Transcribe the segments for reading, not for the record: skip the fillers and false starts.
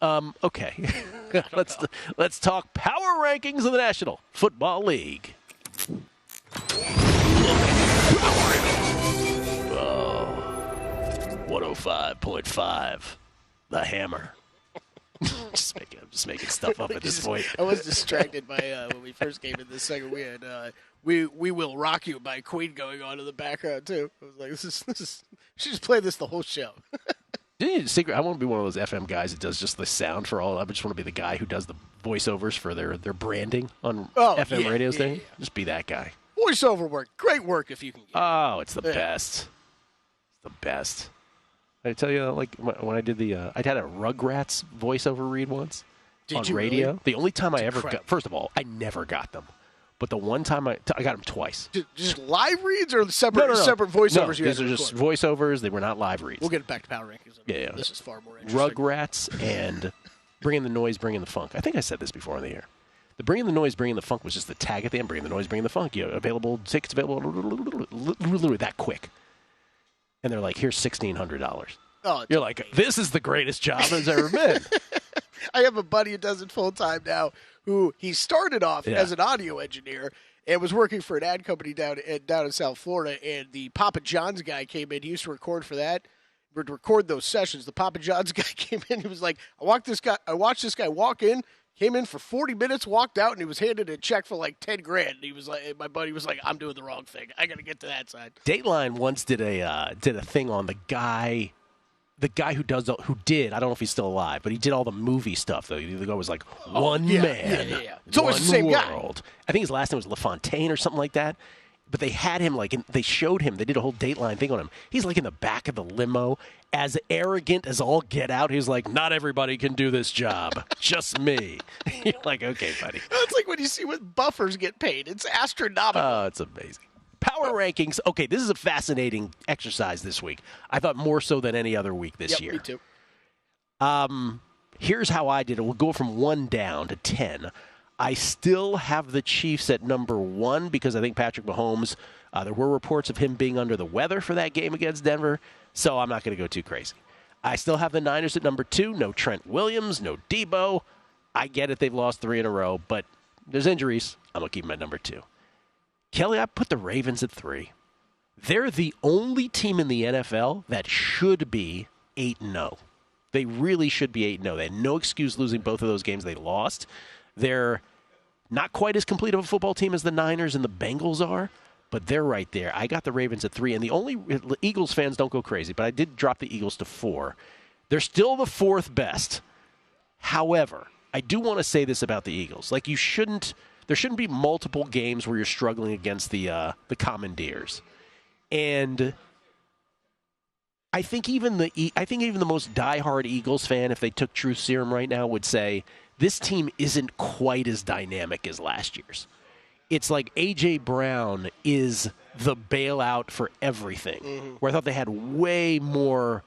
Okay. Let's talk power rankings of the National Football League. 105.5. The Hammer. just making stuff up at this point. I was distracted by when we first came in this segment. We had "We Will Rock You" by Queen going on in the background too. I was like, "This is." She just played this the whole show. Secret. I want to be one of those FM guys that does just the sound for all. I just want to be the guy who does the voiceovers for their branding on FM radio station. Yeah. Just be that guy. Voiceover work, great work if you can. It's the best. It's the best. I tell you, like when I did I had a Rugrats voiceover read once on radio. Really? The only time I ever got. First of all, I never got them. But the one time I got them twice. Just live reads or separate voiceovers? No, these are just voiceovers. They were not live reads. We'll get back to power rankings. Yeah. This is far more interesting. Rugrats and Bringing the Noise, Bringing the Funk. I think I said this before on the air. The Bringing the Noise, Bringing the Funk was just the tag at the end. Bringing the Noise, Bringing the Funk. Tickets available literally that quick. And they're like, here's $1,600. Oh, you're like, this is the greatest job there's ever been. I have a buddy who does it full time now. Who he started off as an audio engineer and was working for an ad company down in South Florida. And the Papa John's guy came in. He used to record for that. Would record those sessions. The Papa John's guy came in. He was like, I watched this guy walk in. Came in for 40 minutes, walked out, and he was handed a check for like $10,000. And he was like, my buddy was like, I'm doing the wrong thing. I got to get to that side. Dateline once did a thing on the guy who did, I don't know if he's still alive, but he did all the movie stuff, though. The guy was like, man. Yeah. It's always the same world. Guy. I think his last name was LaFontaine or something like that. But they had him, they showed him, they did a whole Dateline thing on him. He's like in the back of the limo, as arrogant as all get out. He's like, not everybody can do this job. Just me. You're like, okay, buddy. It's like when you see what buffers get paid. It's astronomical. Oh, it's amazing. Power rankings. Okay, this is a fascinating exercise this week. I thought more so than any other week this year. Me too. Here's how I did it. We'll go from 1 down to 10. I still have the Chiefs at number 1 because I think Patrick Mahomes, there were reports of him being under the weather for that game against Denver, so I'm not going to go too crazy. I still have the Niners at number 2. No Trent Williams, no Debo. I get it, they've lost 3 in a row, but there's injuries. I'm going to keep them at number 2. Kelly, I put the Ravens at 3. They're the only team in the NFL that should be 8-0. They really should be 8-0. They had no excuse losing both of those games they lost. They're not quite as complete of a football team as the Niners and the Bengals are, but they're right there. I got the Ravens at 3, and the only Eagles fans don't go crazy, but I did drop the Eagles to 4. They're still the 4th best. However, I do want to say this about the Eagles. There shouldn't be multiple games where you're struggling against the Commandeers. And I think even the most diehard Eagles fan, if they took Truth Serum right now, would say this team isn't quite as dynamic as last year's. It's like A.J. Brown is the bailout for everything, where I thought they had way more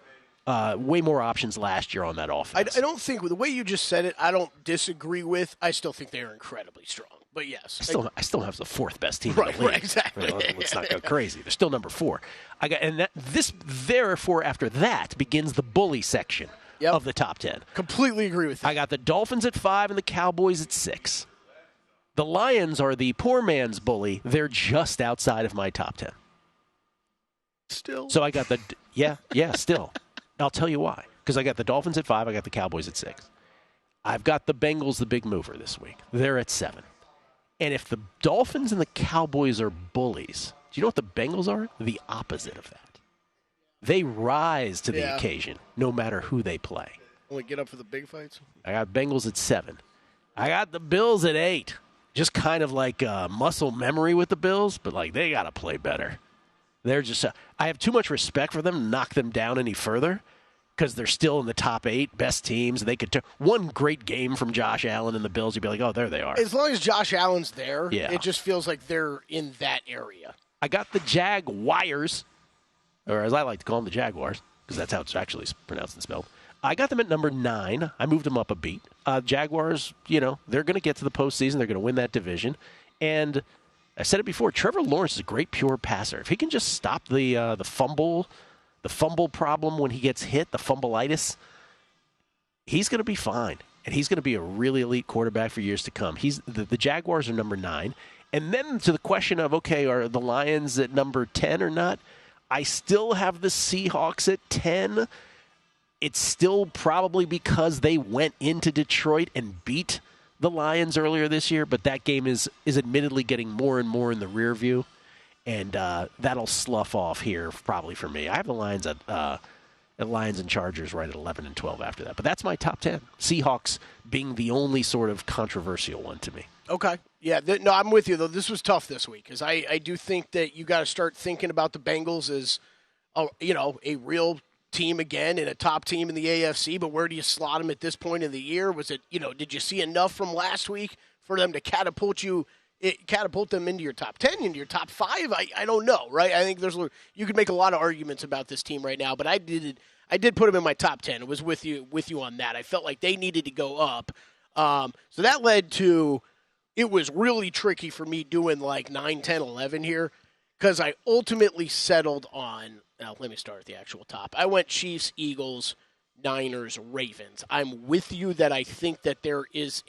options last year on that offense. I don't think, the way you just said it, I don't disagree with. I still think they are incredibly strong. But yes. I still have the 4th best team in the league. Right, exactly. Let's not go crazy. They're still number 4. Therefore, after that, begins the bully section of the top 10. Completely agree with you. I got the Dolphins at 5 and the Cowboys at 6. The Lions are the poor man's bully. They're just outside of my top 10. Still. So I got still. I'll tell you why. Because I got the Dolphins at 5, I got the Cowboys at 6. I've got the Bengals, the big mover this week. They're at 7. And if the Dolphins and the Cowboys are bullies, do you know what the Bengals are? The opposite of that. They rise to the occasion, no matter who they play. Only get up for the big fights? I got Bengals at 7. I got the Bills at 8. Just kind of like muscle memory with the Bills, but they got to play better. They're just I have too much respect for them to knock them down any further because they're still in the top 8 best teams. They could one great game from Josh Allen and the Bills, you'd be like, oh, there they are. As long as Josh Allen's there, it just feels like they're in that area. I got the Jaguars, or as I like to call them, the Jaguars, because that's how it's actually pronounced and spelled. I got them at number 9. I moved them up a beat. Jaguars, they're going to get to the postseason. They're going to win that division. And I said it before, Trevor Lawrence is a great pure passer. If he can just stop the fumble problem when he gets hit, the fumbleitis, he's going to be fine. And he's going to be a really elite quarterback for years to come. The Jaguars are number 9. And then to the question of, okay, are the Lions at number 10 or not? I still have the Seahawks at 10. It's still probably because they went into Detroit and beat the Lions earlier this year, but that game is admittedly getting more and more in the rear view, and that'll slough off here probably for me. I have the Lions at Lions and Chargers right at 11 and 12 after that. But that's my top 10. Seahawks being the only sort of controversial one to me. Okay. Yeah, no, I'm with you, though. This was tough this week because I do think that you got to start thinking about the Bengals as, a real team again and a top team in the AFC, but where do you slot them at this point in the year? Was it, did you see enough from last week for them to catapult them into your top 10, into your top 5? I don't know, right? I think you could make a lot of arguments about this team right now, but I did put them in my top 10. It was with you on that. I felt like they needed to go up. So that led to, it was really tricky for me doing like 9, 10, 11 here because I ultimately settled on, now let me start at the actual top. I went Chiefs, Eagles, Niners, Ravens. I'm with you that I think that there is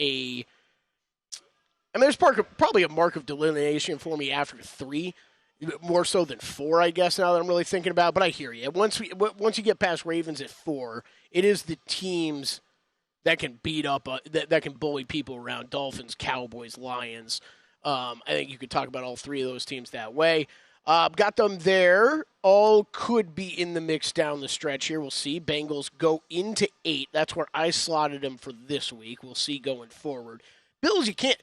there's probably a mark of delineation for me after 3, more so than 4, I guess, now that I'm really thinking about it. But I hear you. Once you get past Ravens at 4, it is the teams that can beat up, that can bully people around. Dolphins, Cowboys, Lions. I think you could talk about all 3 of those teams that way. Got them there. All could be in the mix down the stretch here. We'll see. Bengals go into 8. That's where I slotted them for this week. We'll see going forward. Bills, you can't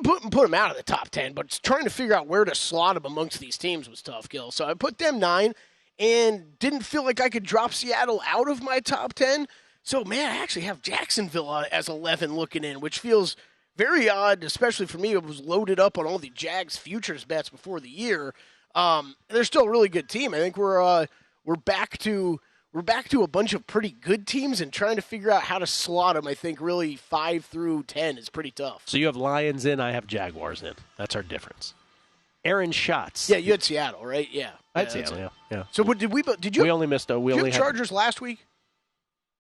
put them out of the top 10, but trying to figure out where to slot them amongst these teams was tough, Gil. So I put them 9 and didn't feel like I could drop Seattle out of my top 10. So, man, I actually have Jacksonville as 11 looking in, which feels very odd, especially for me. It was loaded up on all the Jags futures bets before the year. They're still a really good team. I think we're back to a bunch of pretty good teams, and trying to figure out how to slot them, I think, really 5 through 10 is pretty tough. So you have Lions in, I have Jaguars in. That's our difference. Aaron Schatz. Yeah, you had Seattle, right? Yeah. I had Seattle, yeah. So did you? We only missed. Did you have Chargers last week?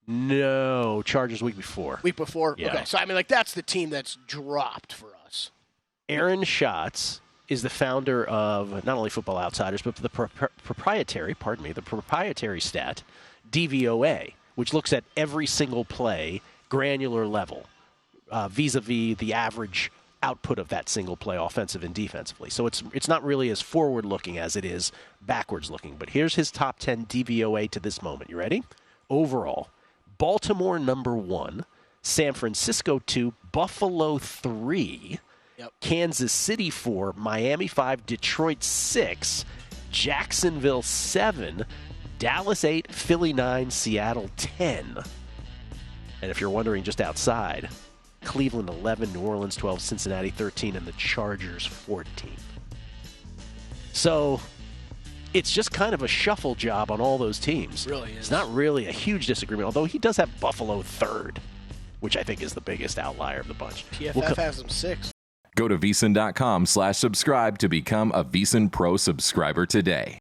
No, Chargers week before. Week before? Yeah. Okay, so I mean, that's the team that's dropped for us. Aaron Schatz is the founder of not only Football Outsiders, but the proprietary stat, DVOA, which looks at every single play, granular level, vis-a-vis the average output of that single play, offensive and defensively. So it's not really as forward-looking as it is backwards-looking. But here's his top 10 DVOA to this moment. You ready? Overall, Baltimore number 1, San Francisco 2, Buffalo 3, Kansas City 4, Miami 5, Detroit 6, Jacksonville 7, Dallas 8, Philly 9, Seattle 10. And if you're wondering just outside, Cleveland 11, New Orleans 12, Cincinnati 13, and the Chargers 14. So it's just kind of a shuffle job on all those teams. It really is. It's not really a huge disagreement, although he does have Buffalo 3rd, which I think is the biggest outlier of the bunch. PFF has them 6. Go to VSiN.com/subscribe to become a VSiN Pro subscriber today.